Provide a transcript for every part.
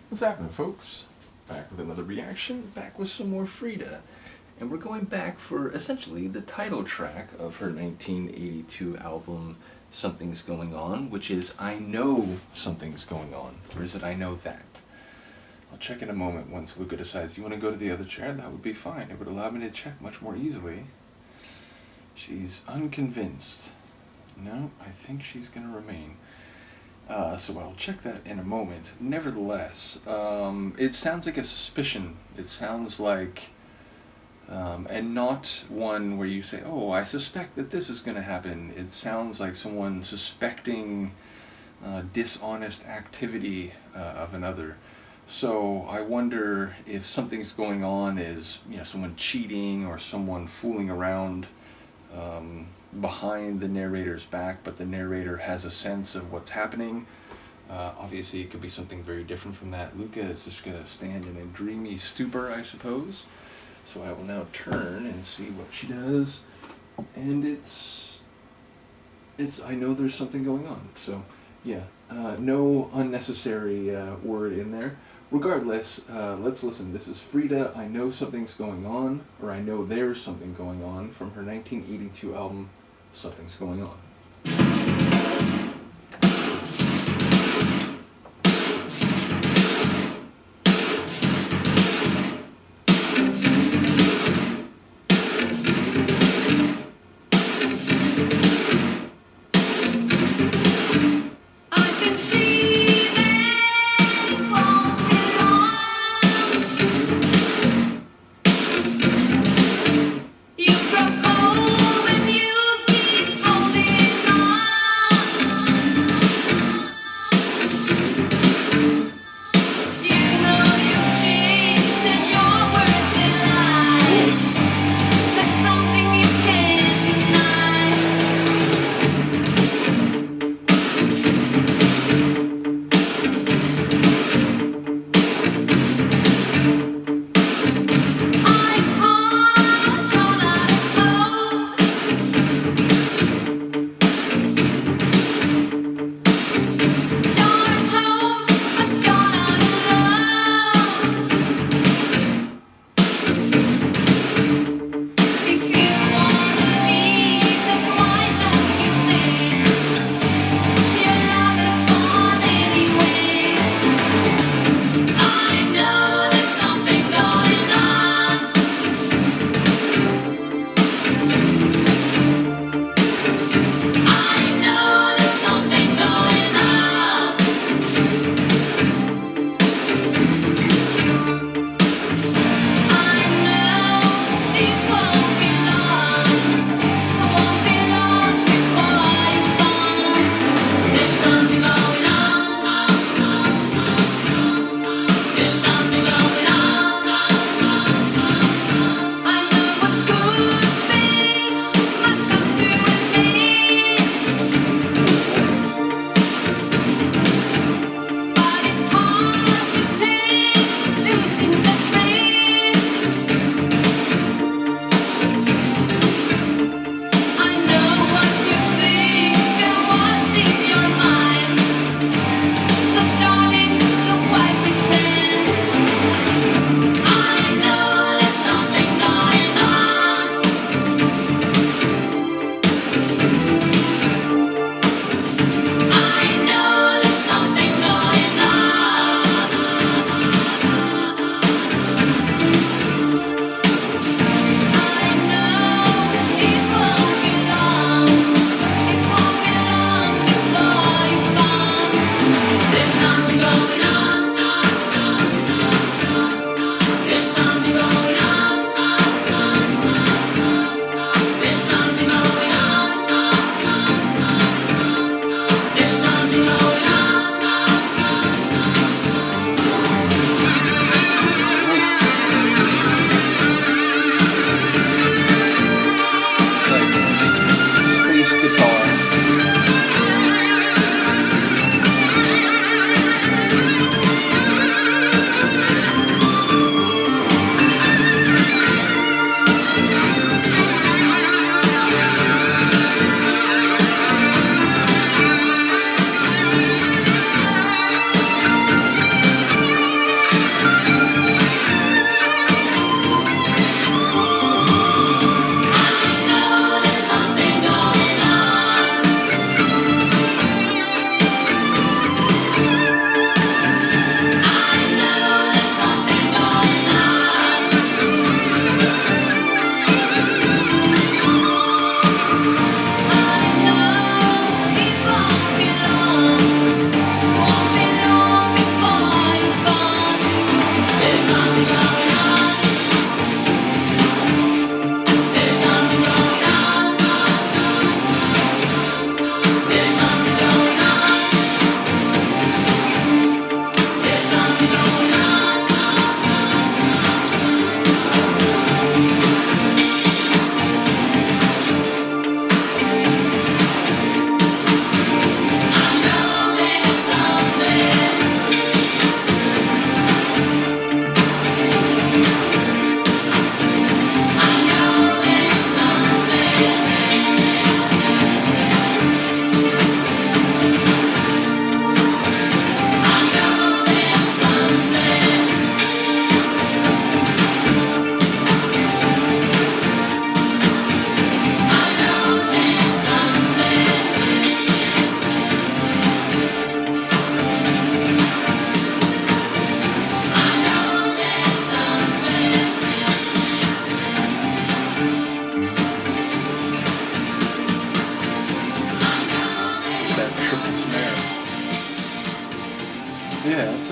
What's happening, folks? Back with another reaction, back with some more Frida. And we're going back for essentially the title track of her 1982 album, Something's Going On, which is I Know Something's Going On, or is it I Know That? I'll check in a moment once Luca decides you want to go to the other chair. That would be fine. It would allow me to check much more easily. She's unconvinced. No, I think she's going to remain. So I'll check that in a moment. Nevertheless, it sounds like a suspicion. It sounds like, and not one where you say, oh, I suspect that this is going to happen. It sounds like someone suspecting dishonest activity of another. So I wonder if something's going on is, someone cheating or someone fooling around behind the narrator's back, but the narrator has a sense of what's happening. Obviously it could be something very different from that. Luca is just going to stand in a dreamy stupor, I suppose. So I will now turn and see what she does. And it's I know there's something going on. So yeah, no unnecessary word in there. Regardless, let's listen. This is Frida, I Know Something's Going On, or I Know There's Something Going On, from her 1982 album, Something's Going On. You broke home and you keep holding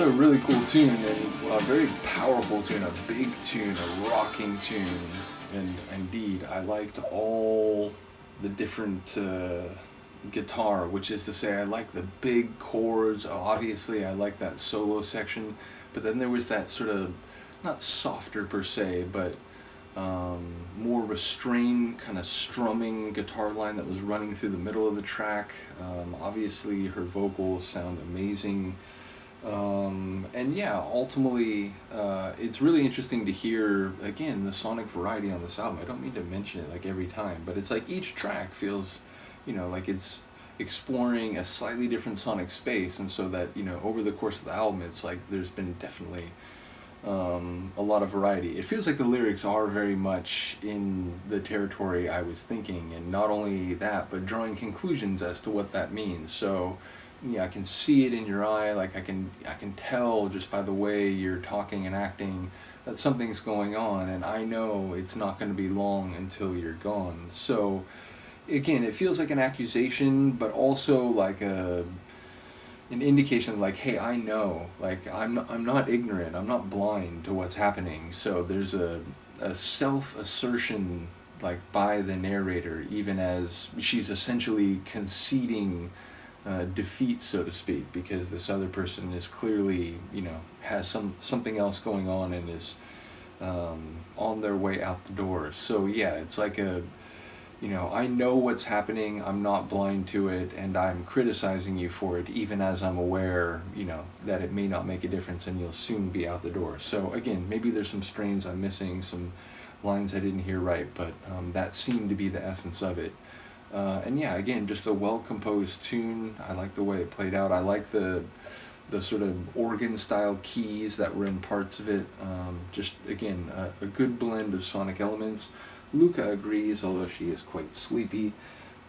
also a really cool tune, and a very powerful tune, a big tune, a rocking tune. And indeed, I liked all the different guitar, which is to say, I like the big chords. Obviously, I like that solo section, but then there was that sort of, not softer per se, but more restrained kind of strumming guitar line that was running through the middle of the track. Obviously, her vocals sound amazing. And yeah, ultimately, it's really interesting to hear, again, the sonic variety on this album. I don't mean to mention it like every time, but it's like each track feels, like it's exploring a slightly different sonic space, and so that, over the course of the album, it's like there's been definitely a lot of variety. It feels like the lyrics are very much in the territory I was thinking, and not only that, but drawing conclusions as to what that means. So, yeah, I can see it in your eye, like I can tell just by the way you're talking and acting that something's going on, and I know it's not going to be long until you're gone. So, again, it feels like an accusation, but also like an indication, like, hey, I know, like I'm not ignorant, I'm not blind to what's happening. So there's a self-assertion, like, by the narrator, even as she's essentially conceding defeat, so to speak, because this other person is clearly, has something else going on and is on their way out the door. So yeah, it's like I know what's happening, I'm not blind to it, and I'm criticizing you for it, even as I'm aware, that it may not make a difference and you'll soon be out the door. So again, maybe there's some strains I'm missing, some lines I didn't hear right, but that seemed to be the essence of it. And yeah, again, just a well-composed tune. I like the way it played out. I like the sort of organ-style keys that were in parts of it. Just, again, a good blend of sonic elements. Luca agrees, although she is quite sleepy.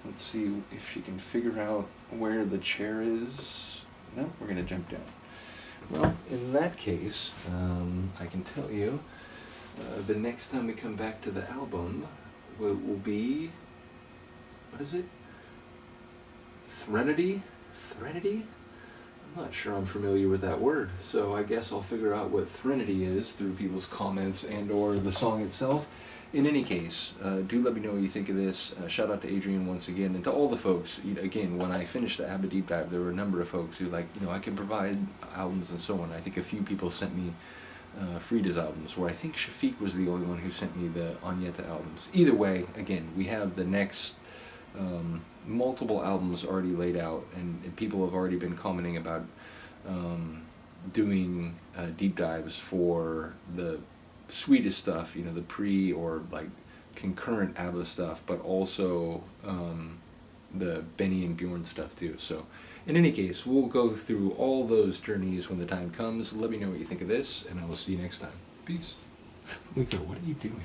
Let's see if she can figure out where the chair is. No, we're going to jump down. Well, in that case, I can tell you, the next time we come back to the album will be... what is it? Threnody? Threnody? I'm not sure I'm familiar with that word, so I guess I'll figure out what Threnody is through people's comments and or the song itself. In any case, do let me know what you think of this. Shout out to Adrian once again, and to all the folks. Again, when I finished the ABBA Deep Dive, there were a number of folks who I can provide albums and so on. I think a few people sent me Frida's albums, where I think Shafiq was the only one who sent me the Agneta albums. Either way, again, we have the next multiple albums already laid out, and people have already been commenting about doing deep dives for the Swedish stuff, the pre or like concurrent ABBA stuff, but also the Benny and Bjorn stuff too. So in any case, we'll go through all those journeys when the time comes. Let me know what you think of this, and I will see you next time. Peace. Luca, what are you doing?